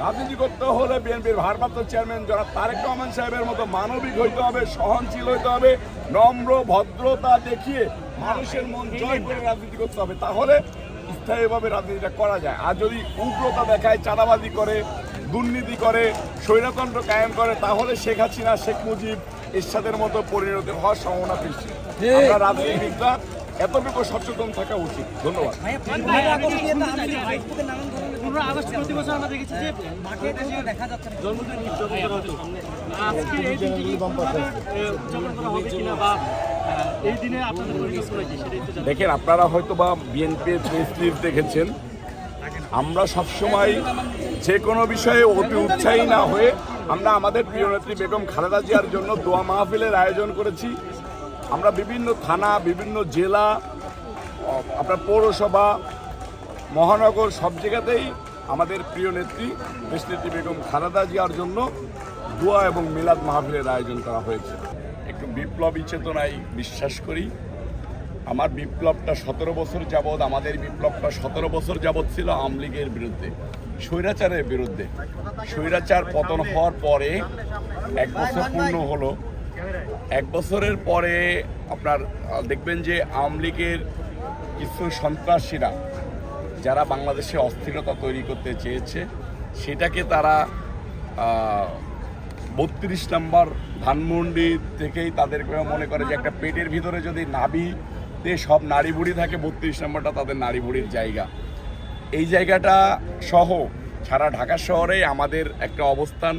রাজনীতি করতে হলে বিএনপির ভারপ্রাপ্ত চেয়ারম্যান জনাব তারেক রহমান সাহেবের মতো মানবিক হইতে হবে, সহনশীল হইতে হবে, নম্র ভদ্রতা দেখিয়ে মানুষের মন জয় করে রাজনীতি করতে হবে। তাহলে স্থায়ীভাবে রাজনীতিটা করা যায়। আর যদি উগ্রতা দেখায়, চাঁদাবাজি করে, দুর্নীতি করে, স্বৈরতন্ত্র কায়েম করে, তাহলে শেখ হাসিনা, শেখ মুজিব, এরশাদের মতো পরিণতি হওয়ার সম্ভাবনা বেশি। আমরা রাজনীতিবিদরা এতটুকু সচেতন থাকা উচিত। ধন্যবাদ। দেখেন, আপনারা হয়তো বা বিএনপির প্রেস লিস্ট দেখেছেন। আমরা সবসময় যে কোনো বিষয়ে অতি উৎসাহী না হয়ে আমরা আমাদের প্রিয় নেত্রী বেগম খালেদা জিয়ার জন্য দোয়া মাহফিলের আয়োজন করেছি। আমরা বিভিন্ন থানা, বিভিন্ন জেলা, আপনার পৌরসভা, মহানগর সব জায়গাতেই আমাদের প্রিয় নেত্রী দেশনেত্রী বেগম খালেদা জিয়ার জন্য দোয়া এবং মিলাদ মাহফিলের আয়োজন করা হয়েছে। একটু বিপ্লবী চেতনায় বিশ্বাস করি। আমার বিপ্লবটা 17 বছর যাবৎ, আমাদের বিপ্লবটা 17 বছর যাবৎ ছিল আওয়ামী লীগের বিরুদ্ধে, স্বৈরাচারের বিরুদ্ধে। স্বৈরাচার পতন হওয়ার পরে 1 বছর পূর্ণ হলো। 1 বছরের পরে আপনার দেখবেন যে আওয়ামী লীগের কিছু সন্ত্রাসীরা যারা বাংলাদেশে অস্থিরতা তৈরি করতে চেয়েছে, সেটাকে তারা 32 নম্বর ধানমন্ডি থেকেই তাদেরকে মনে করে যে একটা পেটের ভিতরে যদি নাভিতে সব নাড়ি বুড়ি থাকে, 32 নম্বরটা তাদের নাড়ি বুড়ির জায়গা। এই জায়গাটা সহ সারা ঢাকা শহরে আমাদের একটা অবস্থান।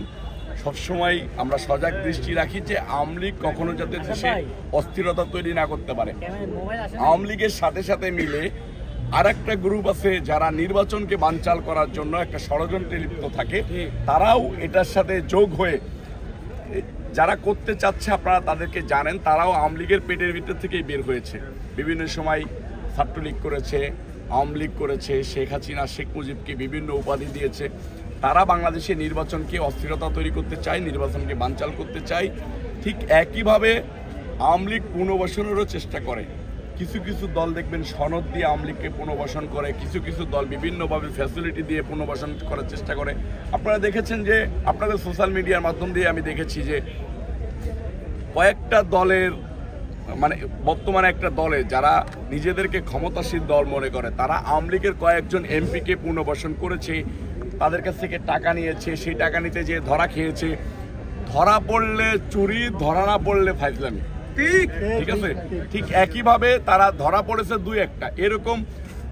সবসময় আমরা সজাগ দৃষ্টি রাখি যে আওয়ামী লীগ কখনো যাতে দেশে অস্থিরতা তৈরি না করতে পারে। আওয়ামী লীগের সাথে সাথে মিলে আর একটা গ্রুপ আছে যারা নির্বাচনকে বানচাল করার জন্য একটা ষড়যন্ত্রে লিপ্ত থাকে। তারাও এটার সাথে যোগ হয়ে যারা করতে চাচ্ছে, আপনারা তাদেরকে জানেন, তারাও আওয়ামী লীগের পেটের ভিতর থেকেই বের হয়েছে। বিভিন্ন সময় ছাত্রলীগ করেছে, আওয়ামী লীগ করেছে, শেখ হাসিনা, শেখ মুজিবকে বিভিন্ন উপাধি দিয়েছে। তারা বাংলাদেশে নির্বাচনকে অস্থিরতা তৈরি করতে চায়, নির্বাচনকে বানচাল করতে চায়। ঠিক একইভাবে আওয়ামী লীগ পুনর্বাসনেরও চেষ্টা করে। কিছু কিছু দল দেখবেন সনদ দিয়ে আওয়ামী লীগকে পুনর্বাসন করে, কিছু কিছু দল বিভিন্নভাবে ফ্যাসিলিটি দিয়ে পুনর্বাসন করার চেষ্টা করে। আপনারা দেখেছেন যে আপনাদের সোশ্যাল মিডিয়ার মাধ্যম দিয়ে আমি দেখেছি যে কয়েকটা দলের মানে বর্তমানে একটা দলে যারা নিজেদেরকে ক্ষমতাসীন দল মনে করে, তারা আওয়ামী লীগের কয়েকজন এমপিকে পুনর্বাসন করেছে, তাদের কাছ থেকে টাকা নিয়েছে, সেই টাকা নিতে যে ধরা খেয়েছে। ধরা পড়লে চুরি, ধরা না পড়লে ফাইজলামি। ঠিক আছে, ঠিক একইভাবে তারা ধরা পড়েছে 2-1টা। এরকম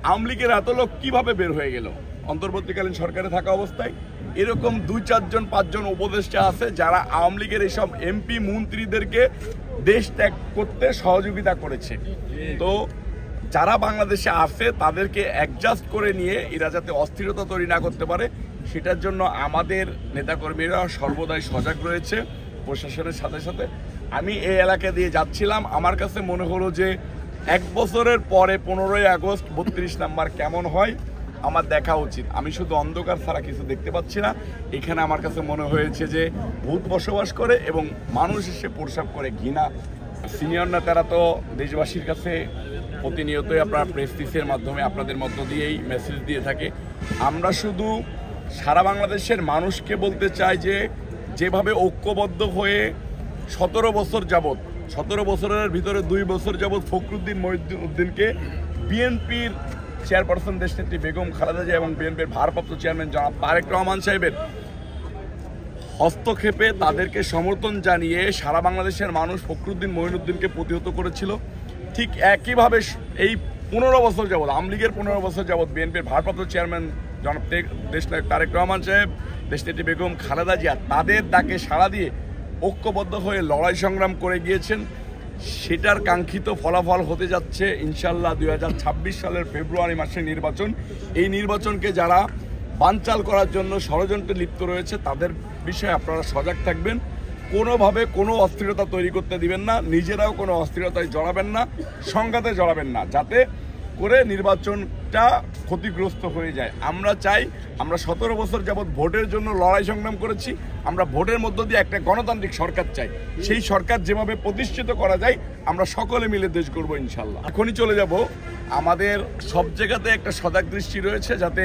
আওয়ামী লীগের এত লোক কিভাবে বের হয়ে গেল অন্তর্বর্তীকালীন সরকারে থাকা অবস্থায়? এরকম 2-4 জন 5 জন উপদেষ্টা আছে যারা আওয়ামী লীগের এইসব এমপি মন্ত্রীদেরকে দেশ ত্যাগ করতে সহযোগিতা করেছে। তো যারা বাংলাদেশে আছে তাদেরকে অ্যাডজাস্ট করে নিয়ে এরা যাতে অস্থিরতা তৈরি না করতে পারে, সেটার জন্য আমাদের নেতাকর্মীরা সর্বদাই সজাগ রয়েছে প্রশাসনের সাথে সাথে। আমি এই এলাকা দিয়ে যাচ্ছিলাম, আমার কাছে মনে হলো যে 1 বছরের পরে 15ই আগস্ট 32 নম্বর কেমন হয় আমার দেখা উচিত। আমি শুধু অন্ধকার ছাড়া কিছু দেখতে পাচ্ছি না। এখানে আমার কাছে মনে হয়েছে যে ভূত বসবাস করে এবং মানুষ এসে প্রসাব করে ঘৃণা। সিনিয়র নেতারা তো দেশবাসীর কাছে প্রতিনিয়তই আপনার প্রেস রিলিজের মাধ্যমে আপনাদের মধ্য দিয়েই মেসেজ দিয়ে থাকে। আমরা শুধু সারা বাংলাদেশের মানুষকে বলতে চাই যে যেভাবে ঐক্যবদ্ধ হয়ে 17 বছর যাবৎ, 17 বছরের ভিতরে 2 বছর যাবৎ ফখরুদ্দিন মহিউদ্দিনকে বিএনপির চেয়ারপারসন দেশনেত্রী বেগম খালেদা জিয়া এবং বিএনপির ভারপ্রাপ্ত চেয়ারম্যান জনাব তারেক রহমান সাহেবের হস্তক্ষেপে তাদেরকে সমর্থন জানিয়ে সারা বাংলাদেশের মানুষ ফখরুদ্দিন মহিউদ্দিনকে প্রতিহত করেছিল। ঠিক একইভাবে এই 15 বছর যাবৎ আওয়ামী লীগের 15 বছর যাবৎ বিএনপির ভারপ্রাপ্ত চেয়ারম্যান জনাব দেশনায়ক তারেক রহমান সাহেব, দেশনেত্রী বেগম খালেদা জিয়া তাদের ডাকে সাড়া দিয়ে ঐক্যবদ্ধ হয়ে লড়াই সংগ্রাম করে গিয়েছেন। সেটার কাঙ্ক্ষিত ফলাফল হতে যাচ্ছে ইনশাল্লাহ 2026 সালের ফেব্রুয়ারি মাসের নির্বাচন। এই নির্বাচনকে যারা বানচাল করার জন্য ষড়যন্ত্রে লিপ্ত রয়েছে তাদের বিষয়ে আপনারা সজাগ থাকবেন। কোনোভাবে কোনো অস্থিরতা তৈরি করতে দিবেন না, নিজেরাও কোনো অস্থিরতায় জড়াবেন না, সংঘাতে জড়াবেন না, যাতে করে নির্বাচনটা ক্ষতিগ্রস্ত হয়ে যায়। আমরা চাই, আমরা 17 বছর যাবৎ ভোটের জন্য লড়াই সংগ্রাম করেছি, আমরা ভোটের মধ্য দিয়ে একটা গণতান্ত্রিক সরকার চাই। সেই সরকার যেভাবে প্রতিষ্ঠিত করা যায় আমরা সকলে মিলে দেশ করব ইনশাল্লাহ। এখনই চলে যাব। আমাদের সব জায়গাতে একটা সজাগ দৃষ্টি রয়েছে যাতে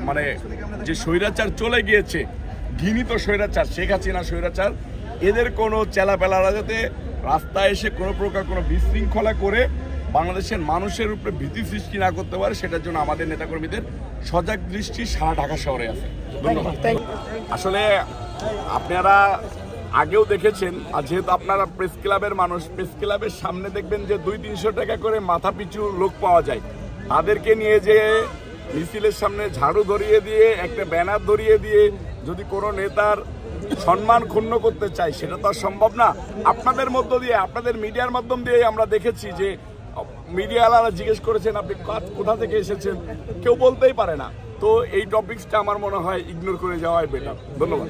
মানে যে স্বৈরাচার চলে গিয়েছে, ঘৃণিত স্বৈরাচার শেখ হাসিনা স্বৈরাচার, এদের কোনো চেলাপেলারা যাতে রাস্তায় এসে কোনো প্রকার কোনো বিশৃঙ্খলা করে বাংলাদেশের মানুষের উপরে ভীতি সৃষ্টি না করতে পারে, সেটার জন্য আমাদের নেতাকর্মীদের সজাগ দৃষ্টি সারা ঢাকা শহরে আছে। ধন্যবাদ। আসলে আপনারা আগেও দেখেছেন, আর যেহেতু আপনারা প্রেস ক্লাবের মানুষ, প্রেস ক্লাবের সামনে দেখবেন যে 200-300 টাকা করে মাথা পিছু লোক পাওয়া যায়। তাদেরকে নিয়ে যে মিছিলের সামনে ঝাড়ু ধরিয়ে দিয়ে একটা ব্যানার ধরিয়ে দিয়ে যদি কোনো নেতার সম্মান ক্ষুণ্ণ করতে চাই, সেটা তো আর সম্ভব না। আপনাদের মধ্য দিয়ে, আপনাদের মিডিয়ার মাধ্যম দিয়ে আমরা দেখেছি যে মিডিয়াওয়ালারা জিজ্ঞেস করেছেন আপনি কোথা থেকে এসেছেন, কেউ বলতেই পারে না। তো এই টপিকসটা আমার মনে হয় ইগনোর করে যাওয়াই বেটার। ধন্যবাদ।